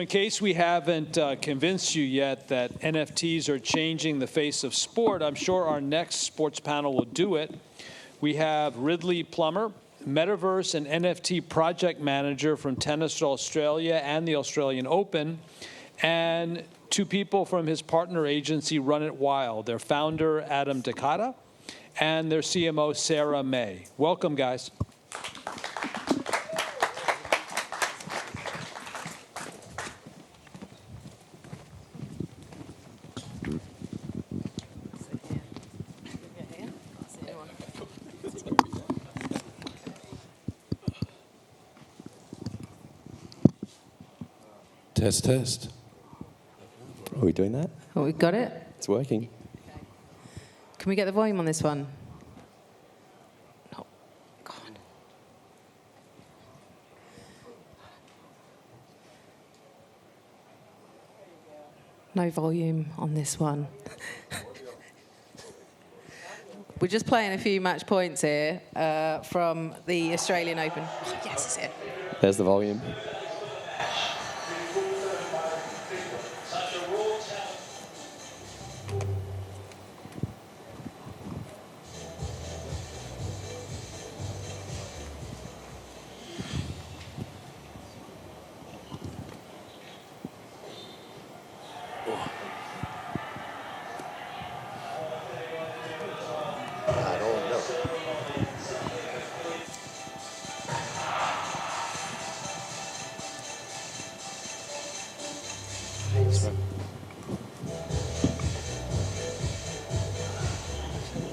In case we haven't convinced you yet that NFTs are changing the face of sport, I'm sure our next sports panel will do it. We have Ridley Plummer, Metaverse and NFT project manager from Tennis Australia and the Australian Open, and two people from his partner agency, Run It Wild, their founder, Adam Cata, and their CMO, Sarah May. Welcome, guys. Test, test. Are we doing that? Oh, we've got it. It's working. Okay. Can we get the volume on this one? No. God. No volume on this one. We're just playing a few match points here from the Australian Open. Oh, yes, it's it. There's the volume.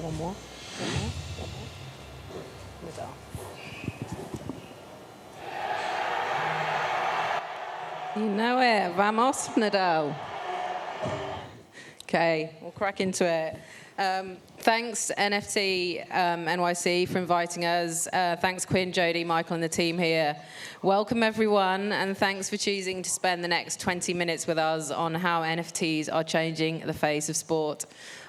One more. You know it. Vamos, Nadal. Okay, we'll crack into it. Thanks, NFT NYC, for inviting us. Thanks, Quinn, Jody, Michael, and the team here. Welcome, everyone, and thanks for choosing to spend the next 20 minutes with us on how NFTs are changing the face of sport.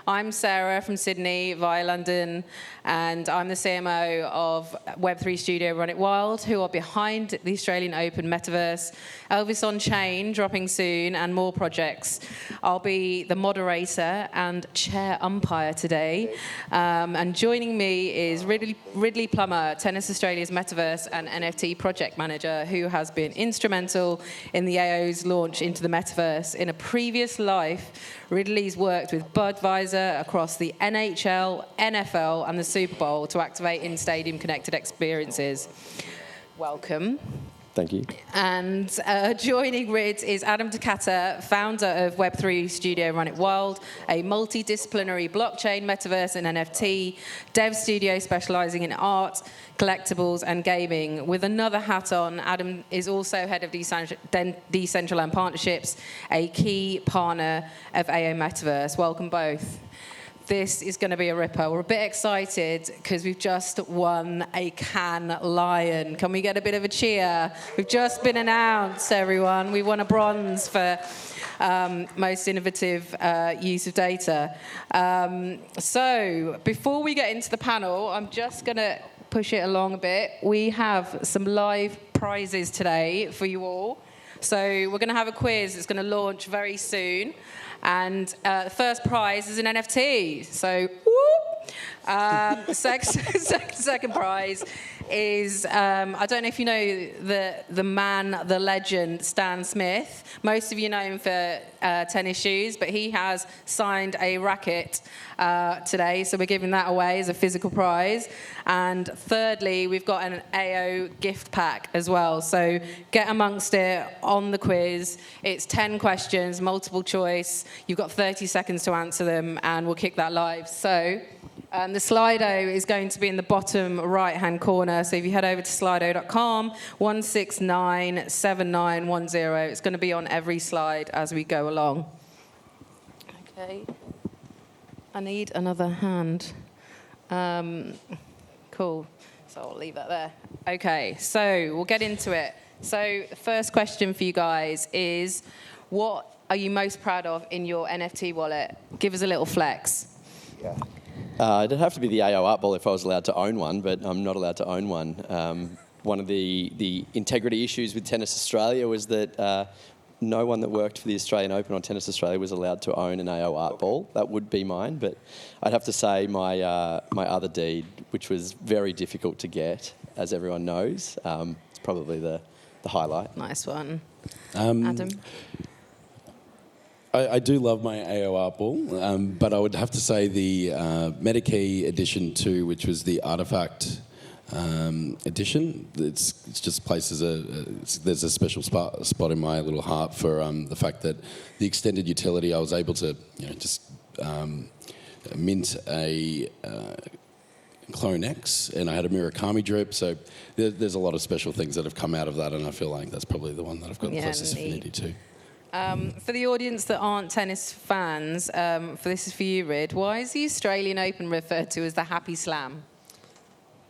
I'm Sarah from Sydney via London, and I'm the CMO of Web3 Studio Run It Wild, who are behind the Australian Open Metaverse, Elvis on Chain dropping soon, and more projects. I'll be the moderator and chair umpire today, and joining me is Ridley Plummer, Tennis Australia's Metaverse and NFT project manager, who has been instrumental in the AO's launch into the Metaverse. In a previous life, Ridley's worked with Budweiser across the NHL, NFL, and the Super Bowl to activate in-stadium connected experiences. Welcome. Thank you. And joining Rid is Adam Cata, founder of Web3 Studio Run It Wild, a multidisciplinary blockchain, metaverse, and NFT dev studio specializing in art, collectibles, and gaming. With another hat on, Adam is also head of Decentraland Partnerships, a key partner of AO Metaverse. Welcome both. This is going to be a ripper. We're a bit excited because we've just won a Cannes Lion. Can we get a bit of a cheer? We've just been announced, everyone. We won a bronze for most innovative use of data. So before we get into the panel, I'm just going to push it along a bit. We have some live prizes today for you all. So we're going to have a quiz. It's going to launch very soon. And the first prize is an NFT. So, whoop! Second prize is, I don't know if you know the man, the legend, Stan Smith. Most of you know him for tennis shoes, but he has signed a racket today, so we're giving that away as a physical prize. And thirdly, we've got an AO gift pack as well. So get amongst it on the quiz. It's 10 questions, multiple choice. You've got 30 seconds to answer them, and we'll kick that live. So the Slido is going to be in the bottom right-hand corner. So if you head over to slido.com, 1697910, it's going to be on every slide as we go along. Okay. I need another hand. Cool. So I'll leave that there. Okay, so we'll get into it. So the first question for you guys is, what are you most proud of in your NFT wallet? Give us a little flex. Yeah. It'd have to be the AO Art Ball if I was allowed to own one, but I'm not allowed to own one. One of the integrity issues with Tennis Australia was that no one that worked for the Australian Open or Tennis Australia was allowed to own an AO art ball. That would be mine, but I'd have to say my other deed, which was very difficult to get, as everyone knows, it's probably the highlight. Nice one. Adam? I do love my AO art ball, but I would have to say the Medikey Edition 2, which was the Artifact edition. It's just places there's a special spot in my little heart for the fact that the extended utility, I was able to just mint a Clone X, and I had a Murakami drip. So there's a lot of special things that have come out of that, and I feel like that's probably the one that I've got the closest affinity to. For the audience that aren't tennis fans, this is for you, Rid. Why is the Australian Open referred to as the Happy Slam?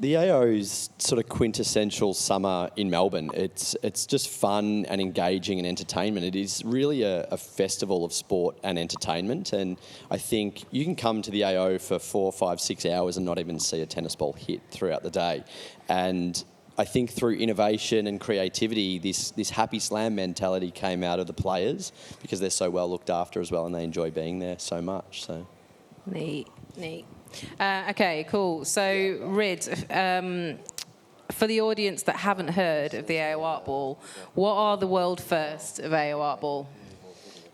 The AO's sort of quintessential summer in Melbourne. It's just fun and engaging and entertainment. It is really a festival of sport and entertainment, and I think you can come to the AO for 4, 5, 6 hours and not even see a tennis ball hit throughout the day. And I think through innovation and creativity, this happy slam mentality came out of the players because they're so well looked after as well, and they enjoy being there so much. So Neat. Okay, cool. So, Rid, for the audience that haven't heard of the AO Art Ball, what are the world firsts of AO Art Ball?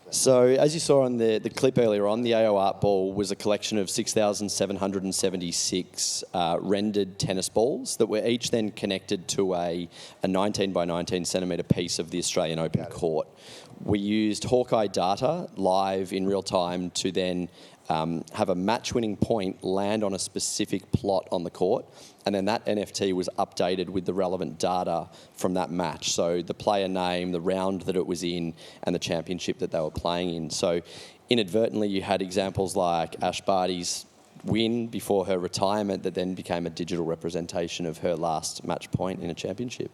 So, as you saw on the clip earlier on, the AO Art Ball was a collection of 6,776 rendered tennis balls that were each then connected to a 19 by 19 centimetre piece of the Australian Open court. We used Hawkeye data live in real time to then have a match-winning point land on a specific plot on the court, and then that NFT was updated with the relevant data from that match. So the player name, the round that it was in, and the championship that they were playing in. So inadvertently, you had examples like Ash Barty's win before her retirement that then became a digital representation of her last match point in a championship.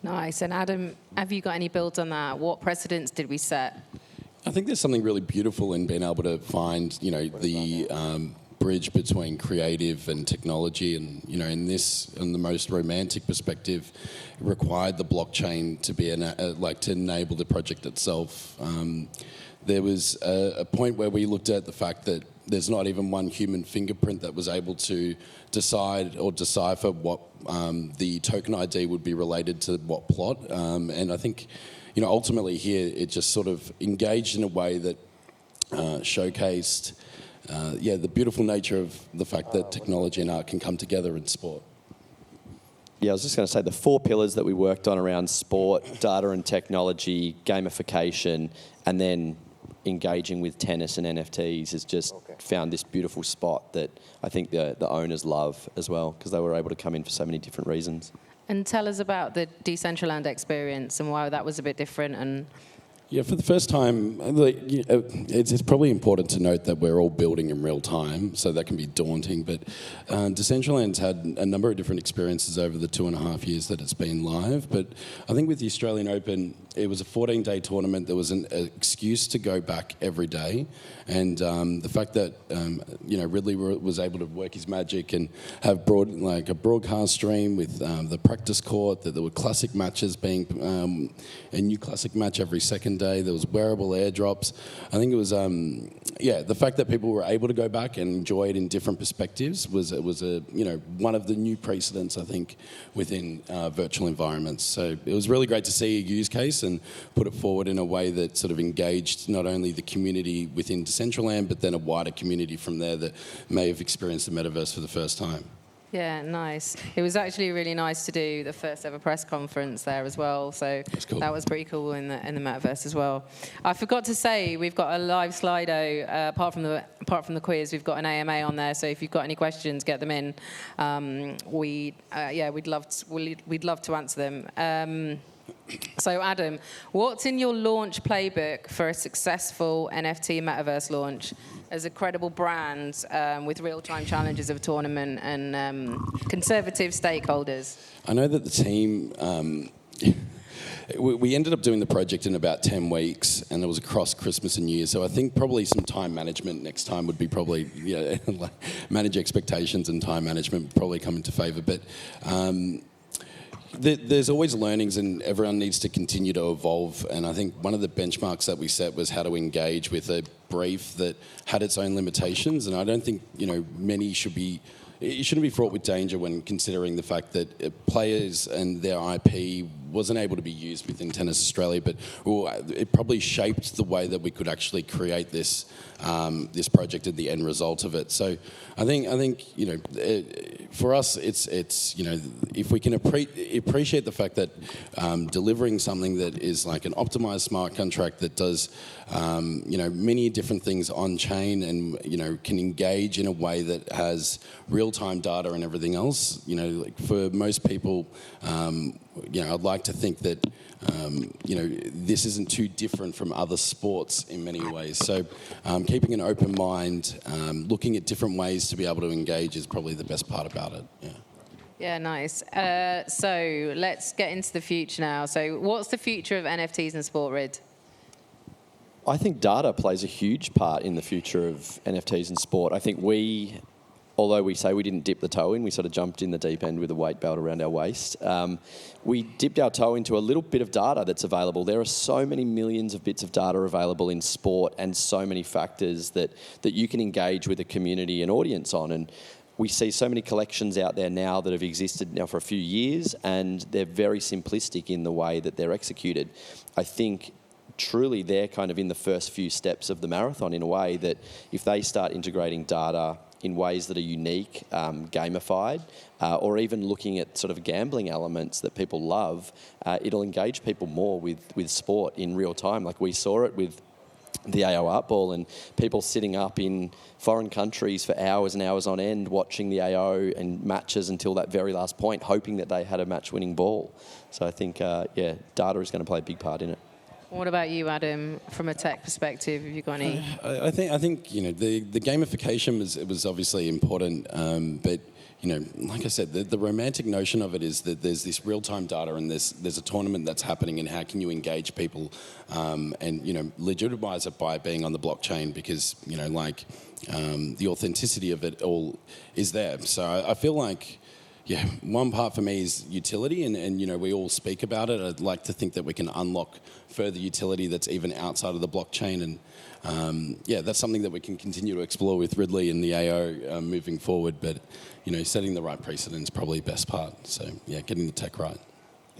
Nice. And Adam, have you got any builds on that? What precedents did we set? I think there's something really beautiful in being able to find, the bridge between creative and technology, and in the most romantic perspective, it required the blockchain to be to enable the project itself. There was a point where we looked at the fact that there's not even one human fingerprint that was able to decide or decipher what the token ID would be related to what plot, and I think. Ultimately here, it just sort of engaged in a way that showcased, the beautiful nature of the fact that technology and art can come together in sport. Yeah, I was just going to say the 4 pillars that we worked on around sport, data and technology, gamification, and then engaging with tennis and NFTs has just found this beautiful spot that I think the owners love as well, because they were able to come in for so many different reasons. And tell us about the Decentraland experience and why that was a bit different. And Yeah, for the first time, it's probably important to note that we're all building in real time, so that can be daunting. But Decentraland's had a number of different experiences over the 2.5 years that it's been live. But I think with the Australian Open, it was a 14-day tournament. There was an excuse to go back every day. And the fact that, Ridley was able to work his magic and have a broadcast stream with the practice court, that there were classic matches being a new classic match every second day. There was wearable airdrops. I think it was, the fact that people were able to go back and enjoy it in different perspectives was one of the new precedents, I think, within virtual environments. So it was really great to see a use case and put it forward in a way that sort of engaged not only the community within Decentraland, but then a wider community from there that may have experienced the metaverse for the first time. Yeah, nice. It was actually really nice to do the first ever press conference there as well. So cool. That was pretty cool in the metaverse as well. I forgot to say we've got a live Slido. Apart from the quiz, we've got an AMA on there. So if you've got any questions, get them in. We'd love to answer them. So Adam, what's in your launch playbook for a successful NFT metaverse launch as a credible brand with real-time challenges of a tournament and conservative stakeholders? I know that the team, we ended up doing the project in about 10 weeks, and it was across Christmas and New Year. So I think probably some time management next time would be probably, manage expectations, and time management would probably come into favour. But There's always learnings, and everyone needs to continue to evolve. And I think one of the benchmarks that we set was how to engage with a brief that had its own limitations. And I don't think many should be. It shouldn't be fraught with danger when considering the fact that players and their IP wasn't able to be used within Tennis Australia, but it probably shaped the way that we could actually create this this project and the end result of it. So I think for us, it's if we can appreciate the fact that delivering something that is like an optimized smart contract that does many different things on chain and can engage in a way that has real-time data and everything else. Like for most people, I'd like to think that this isn't too different from other sports in many ways. So keeping an open mind, looking at different ways to be able to engage is probably the best part about it. Yeah. Yeah, nice. So let's get into the future now. So what's the future of NFTs in sport, Rid? I think data plays a huge part in the future of NFTs in sport. I think although we say we didn't dip the toe in, we sort of jumped in the deep end with a weight belt around our waist. We dipped our toe into a little bit of data that's available. There are so many millions of bits of data available in sport and so many factors that you can engage with a community and audience on. And we see so many collections out there now that have existed now for a few years, and they're very simplistic in the way that they're executed. I think truly they're kind of in the first few steps of the marathon in a way that if they start integrating data in ways that are unique, gamified, or even looking at sort of gambling elements that people love, it'll engage people more with sport in real time. Like we saw it with the AO Art Ball and people sitting up in foreign countries for hours and hours on end watching the AO and matches until that very last point, hoping that they had a match-winning ball. So I think, data is going to play a big part in it. What about you, Adam, from a tech perspective? Have you got any? I think the gamification was obviously important, but like I said, the romantic notion of it is that there's this real-time data and there's a tournament that's happening, and how can you engage people and legitimize it by being on the blockchain, because the authenticity of it all is there. So I feel like. Yeah, one part for me is utility, and we all speak about it. I'd like to think that we can unlock further utility that's even outside of the blockchain, and that's something that we can continue to explore with Ridley and the AO moving forward. But setting the right precedent is probably the best part. So getting the tech right.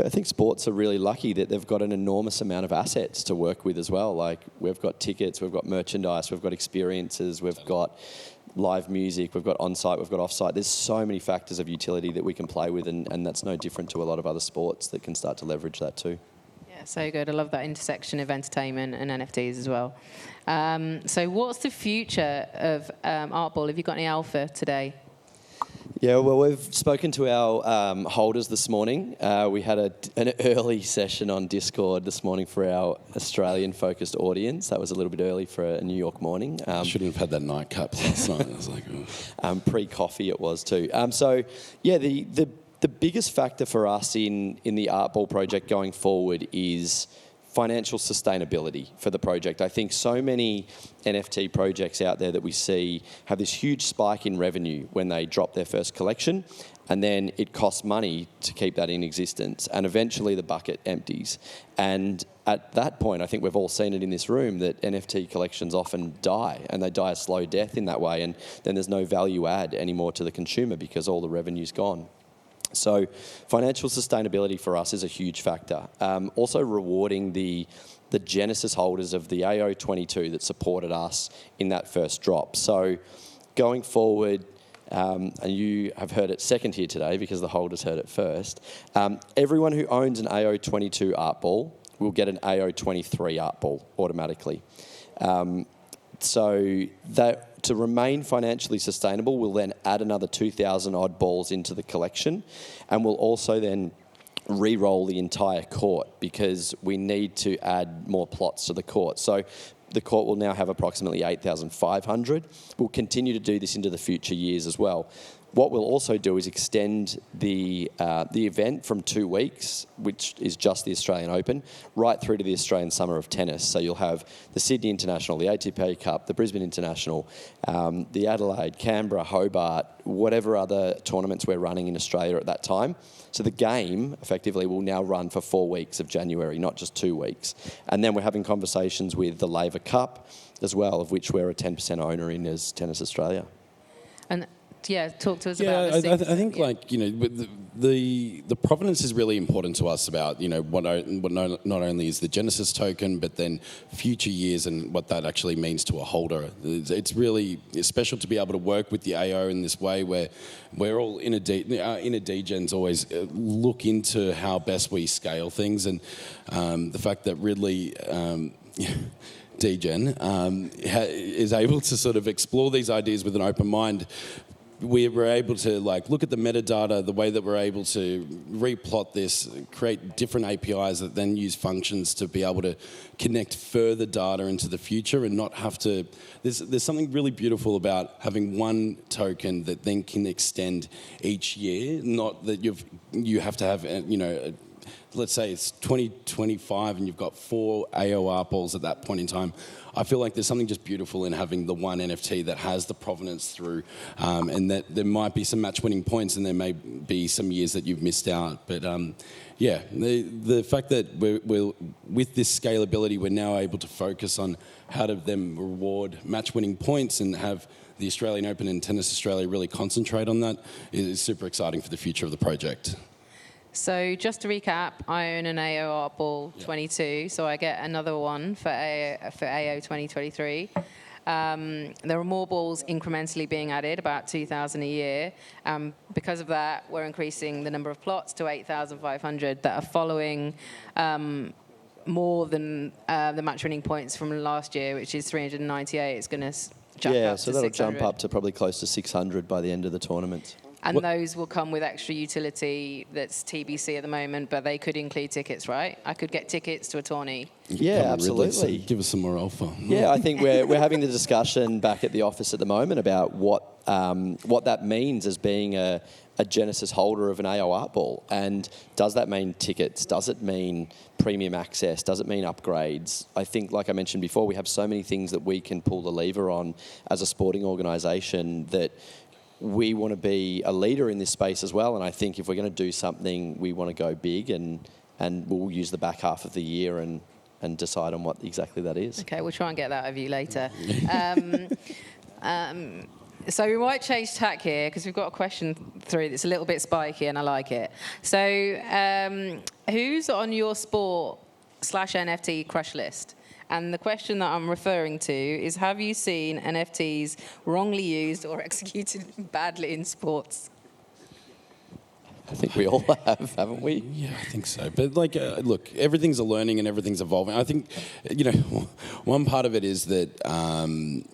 I think sports are really lucky that they've got an enormous amount of assets to work with as well. Like we've got tickets, we've got merchandise, we've got experiences, we've got live music, we've got on-site, we've got off-site. There's so many factors of utility that we can play with, and that's no different to a lot of other sports that can start to leverage that too. Yeah, so good. I love that intersection of entertainment and NFTs as well. So what's the future of Art Ball? Have you got any alpha today? Yeah, well, we've spoken to our holders this morning. We had an early session on Discord this morning for our Australian-focused audience. That was a little bit early for a New York morning. I shouldn't have had that nightcap last night. I was like, pre-coffee it was too. The biggest factor for us in the Art Ball project going forward is financial sustainability for the project. I think so many NFT projects out there that we see have this huge spike in revenue when they drop their first collection, and then it costs money to keep that in existence, and eventually the bucket empties. And at that point, I think we've all seen it in this room, that NFT collections often die, and they die a slow death in that way, and then there's no value add anymore to the consumer because all the revenue's gone. So financial sustainability for us is a huge factor. Also rewarding the Genesis holders of the AO22 that supported us in that first drop. So going forward, and you have heard it second here today because the holders heard it first, everyone who owns an AO22 Art Ball will get an AO23 Art Ball automatically. So that to remain financially sustainable, we'll then add another 2,000 odd balls into the collection, and we'll also then re-roll the entire court because we need to add more plots to the court. So the court will now have approximately 8,500. We'll continue to do this into the future years as well. what we'll also do is extend the event from 2 weeks, which is just the Australian Open, right through to the Australian Summer of Tennis. So you'll have the Sydney International, the ATP Cup, the Brisbane International, the Adelaide, Canberra, Hobart, whatever other tournaments we're running in Australia at that time. So the game, effectively, will now run for 4 weeks of January, not just 2 weeks. And then we're having conversations with the Laver Cup as well, of which we're a 10% owner in as Tennis Australia. And yeah, talk to us Yeah, about this. I think like, you know, the provenance is really important to us about, you know, what not only is the Genesis token, but then future years and what that actually means to a holder. It's really special to be able to work with the AO in this way, where we're all inner degens always look into how best we scale things, and the fact that Ridley Degen is able to sort of explore these ideas with an open mind. We were able to like look at the metadata, the way that we're able to replot this, create different APIs that then use functions to be able to connect further data into the future and not have to. There's something really beautiful about having one token that then can extend each year. Not that you have to have, you know, let's say it's 2025 and you've got 4 AOR balls at that point in time. I feel like there's something just beautiful in having the one NFT that has the provenance through, and that there might be some match-winning points and there may be some years that you've missed out. But yeah, the fact that we're with this scalability, we're now able to focus on how to then reward match-winning points and have the Australian Open and Tennis Australia really concentrate on that is super exciting for the future of the project. So just to recap, I own an AO Art Ball 22, so I get another one for AO 2023. There are more balls incrementally being added, about 2,000 a year. Because of that, we're increasing the number of plots to 8,500 that are following more than the match-winning points from last year, which is 398. It's going to jump up to 600. So that'll jump up to probably close to 600 by the end of the tournament. And those will come with extra utility that's TBC at the moment, but they could include tickets, right? I could get tickets to a tourney. Yeah, absolutely. Give us some more alpha. Yeah, I think we're having the discussion back at the office at the moment about what that means as being a Genesis holder of an AO Art Ball. And does that mean tickets? Does it mean premium access? Does it mean upgrades? I think, like I mentioned before, we have so many things that we can pull the lever on as a sporting organisation that we want to be a leader in this space as well. And I think if we're going to do something, we want to go big, and we'll use the back half of the year and decide on what exactly that is. Okay, we'll try and get that of you later. So we might change tack here because we've got a question through that's a little bit spiky and I like it. So who's on your sport/NFT crush list? And the question that I'm referring to is, have you seen NFTs wrongly used or executed badly in sports? I think we all have, haven't we? Yeah, I think so. But like, look, everything's a learning and everything's evolving. I think, you know, one part of it is that, I'm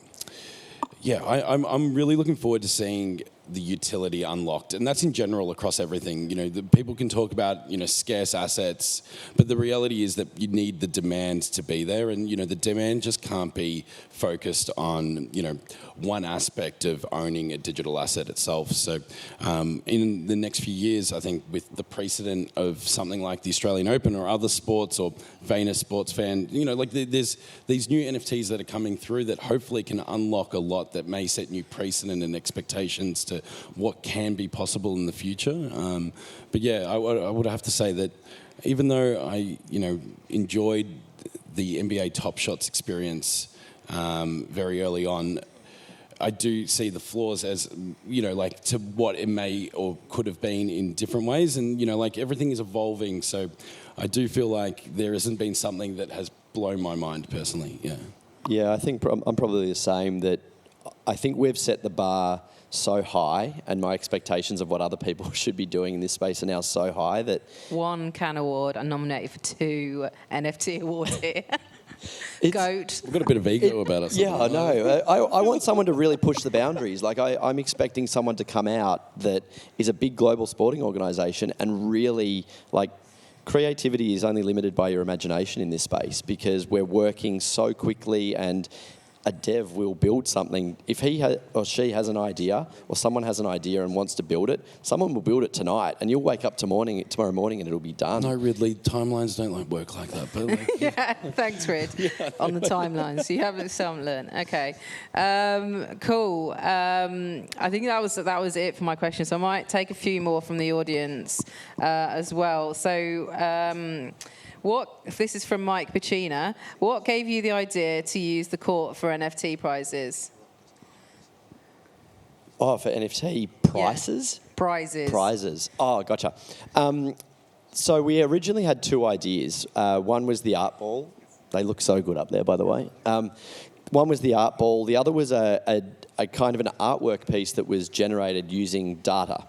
really looking forward to seeing the utility unlocked, and that's in general across everything. You know, the people can talk about, you know, scarce assets, but the reality is that you need the demand to be there, and you know, the demand just can't be focused on, you know, one aspect of owning a digital asset itself. So in the next few years, I think with the precedent of something like the Australian Open or other sports or Venus Sports Fan, you know, like there's these new NFTs that are coming through that hopefully can unlock a lot that may set new precedent and expectations to what can be possible in the future. But yeah, I would have to say that even though I, you know, enjoyed the NBA Top Shots experience very early on, I do see the flaws as, you know, like to what it may or could have been in different ways. And, you know, like everything is evolving. So I do feel like there hasn't been something that has blown my mind personally. Yeah. Yeah, I think I'm probably the same. That I think we've set the bar so high, and my expectations of what other people should be doing in this space are now so high that... One Can Award. I'm nominated for 2 NFT awards here. GOAT. We've got a bit of ego about us. Yeah, I know. I want someone to really push the boundaries. Like I'm expecting someone to come out that is a big global sporting organisation and really, like, creativity is only limited by your imagination in this space because we're working so quickly, and a dev will build something. If he or she has an idea, or someone has an idea and wants to build it, someone will build it tonight, and you'll wake up tomorrow morning and it'll be done. No, Ridley, timelines don't work like that. But Yeah, thanks, Rid, on the timelines. You haven't learned. Okay, cool. I think that was it for my questions. So I might take a few more from the audience as well. So. This is from Mike Pacina. What gave you the idea to use the court for NFT prizes? Oh, for NFT prices? Yeah. Prizes. Oh, gotcha. So we originally had two ideas. One was the art ball. They look so good up there, by the way. One was the art ball. The other was a kind of an artwork piece that was generated using data.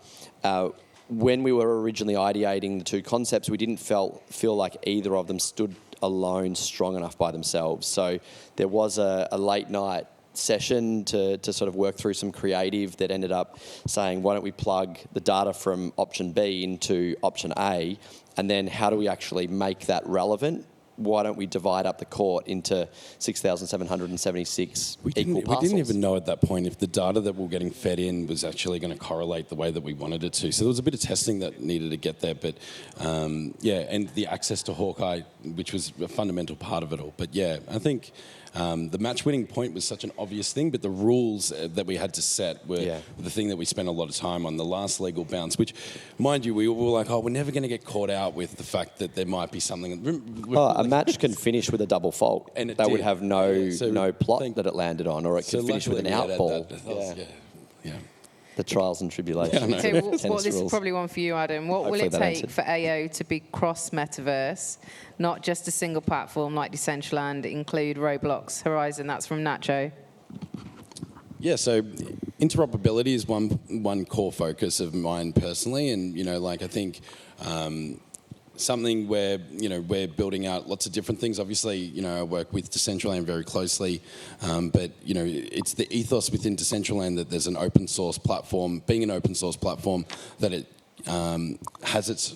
When we were originally ideating the two concepts, we didn't feel like either of them stood alone strong enough by themselves. So there was a late night session to sort of work through some creative that ended up saying, why don't we plug the data from option B into option A, and then how do we actually make that relevant? Why don't we divide up the court into 6,776 equal parcels? We didn't even know at that point if the data that we were getting fed in was actually going to correlate the way that we wanted it to. So there was a bit of testing that needed to get there. But and the access to Hawkeye, which was a fundamental part of it all. But yeah, I think the match-winning point was such an obvious thing, but the rules that we had to set were the thing that we spent a lot of time on. The last legal bounce, which, mind you, we were like, we're never going to get caught out with the fact that there might be something. A match can finish with a double fault. And it that did. would have no plot that it landed on, or it could finish with an out ball. Yeah. The trials and tribulations. Okay, of well, tennis this is rules. probably one for you, Adam. What will Hopefully it that take answered. for AO to be cross-metaverse, not just a single platform like Decentraland, include Roblox, Horizon? That's from Nacho. Yeah, so interoperability is one core focus of mine personally, and I think something where we're building out lots of different things. Obviously, I work with Decentraland very closely, but it's the ethos within Decentraland that there's an open source platform. Being an open source platform, that it has its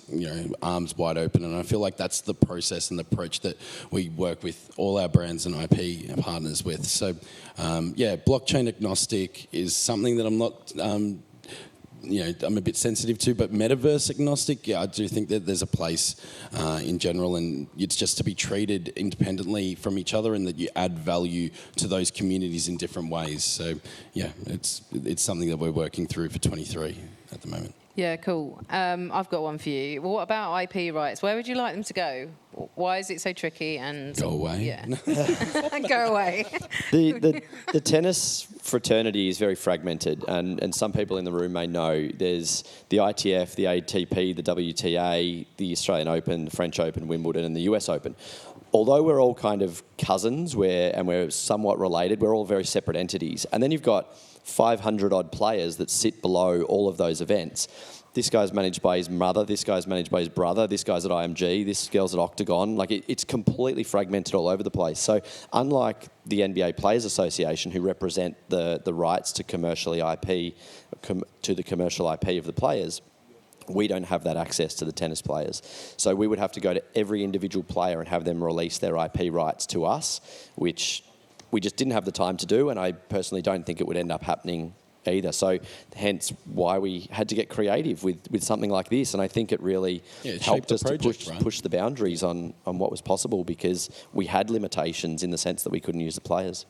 arms wide open, and I feel like that's the process and the approach that we work with all our brands and IP partners with. So, blockchain agnostic is something that I'm not. I'm a bit sensitive to, but metaverse agnostic, I do think that there's a place in general, and it's just to be treated independently from each other, and that you add value to those communities in different ways. So, it's something that we're working through for 23 at the moment. Yeah, cool. I've got one for you. Well, what about IP rights? Where would you like them to go? Why is it so tricky? And Go away. Yeah, go away. The tennis fraternity is very fragmented, and some people in the room may know there's the ITF, the ATP, the WTA, the Australian Open, the French Open, Wimbledon, and the US Open. Although we're all kind of cousins, and we're somewhat related, we're all very separate entities. And then you've got 500 odd players that sit below all of those events. This guy's managed by his mother, this guy's managed by his brother, this guy's at IMG, this girl's at Octagon. Like, it's completely fragmented all over the place. So unlike the NBA Players Association, who represent the rights to to the commercial IP of the players, we don't have that access to the tennis players. So we would have to go to every individual player and have them release their IP rights to us, which we just didn't have the time to do, and I personally don't think it would end up happening either. So hence why we had to get creative with something like this, and I think it really helped us to push the boundaries on what was possible, because we had limitations in the sense that we couldn't use the players.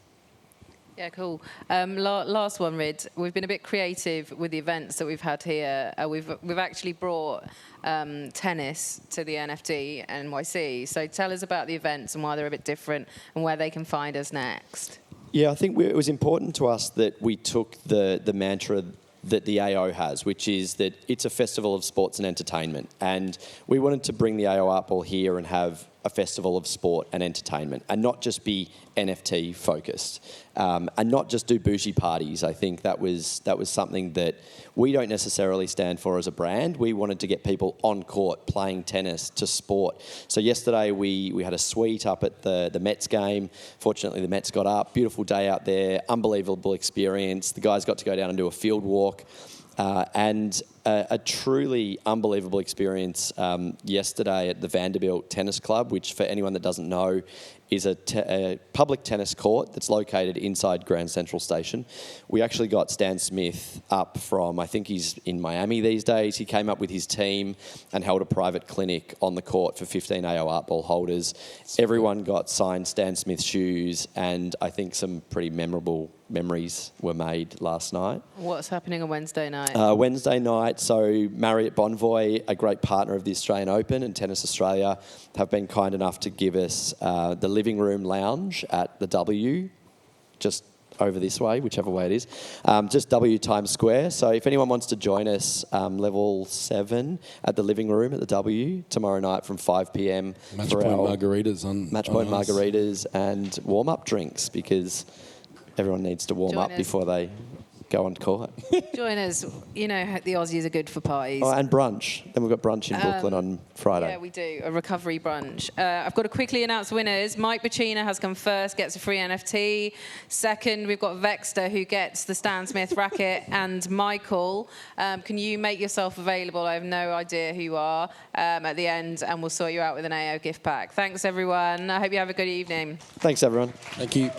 Yeah, cool. Last one, Rid. We've been a bit creative with the events that we've had here. We've actually brought tennis to the NFT.NYC. So tell us about the events and why they're a bit different and where they can find us next. Yeah, I think it was important to us that we took the mantra that the AO has, which is that it's a festival of sports and entertainment. And we wanted to bring the AO Art Ball here and have a festival of sport and entertainment, and not just be NFT focused, and not just do bougie parties. I think that was something that we don't necessarily stand for as a brand. We wanted to get people on court playing tennis to sport. So yesterday we had a suite up at the Mets game. Fortunately, the Mets got up. Beautiful day out there. Unbelievable experience. The guys got to go down and do a field walk. And a truly unbelievable experience yesterday at the Vanderbilt Tennis Club, which, for anyone that doesn't know, is a public tennis court that's located inside Grand Central Station. We actually got Stan Smith up from, I think he's in Miami these days. He came up with his team and held a private clinic on the court for 15 AO Art Ball holders. Everyone got signed Stan Smith shoes, and I think some pretty memorable memories were made last night. What's happening on Wednesday night? Wednesday night, so Marriott Bonvoy, a great partner of the Australian Open and Tennis Australia, have been kind enough to give us the living room lounge at the W, just over this way, whichever way it is, just W Times Square. So if anyone wants to join us, level 7 at the living room at the W tomorrow night from 5 p.m. Match for point our margaritas on match on point us. margaritas and warm-up drinks, because everyone needs to warm Join up us. before they go on court. Join us. You know, the Aussies are good for parties. Oh, and brunch. Then we've got brunch in Brooklyn on Friday. Yeah, we do. A recovery brunch. I've got to quickly announce winners. Mike Bacina has come first, gets a free NFT. Second, we've got Vexter, who gets the Stan Smith racket. And Michael, can you make yourself available? I have no idea who you are at the end, and we'll sort you out with an AO gift pack. Thanks, everyone. I hope you have a good evening. Thanks, everyone. Thank you.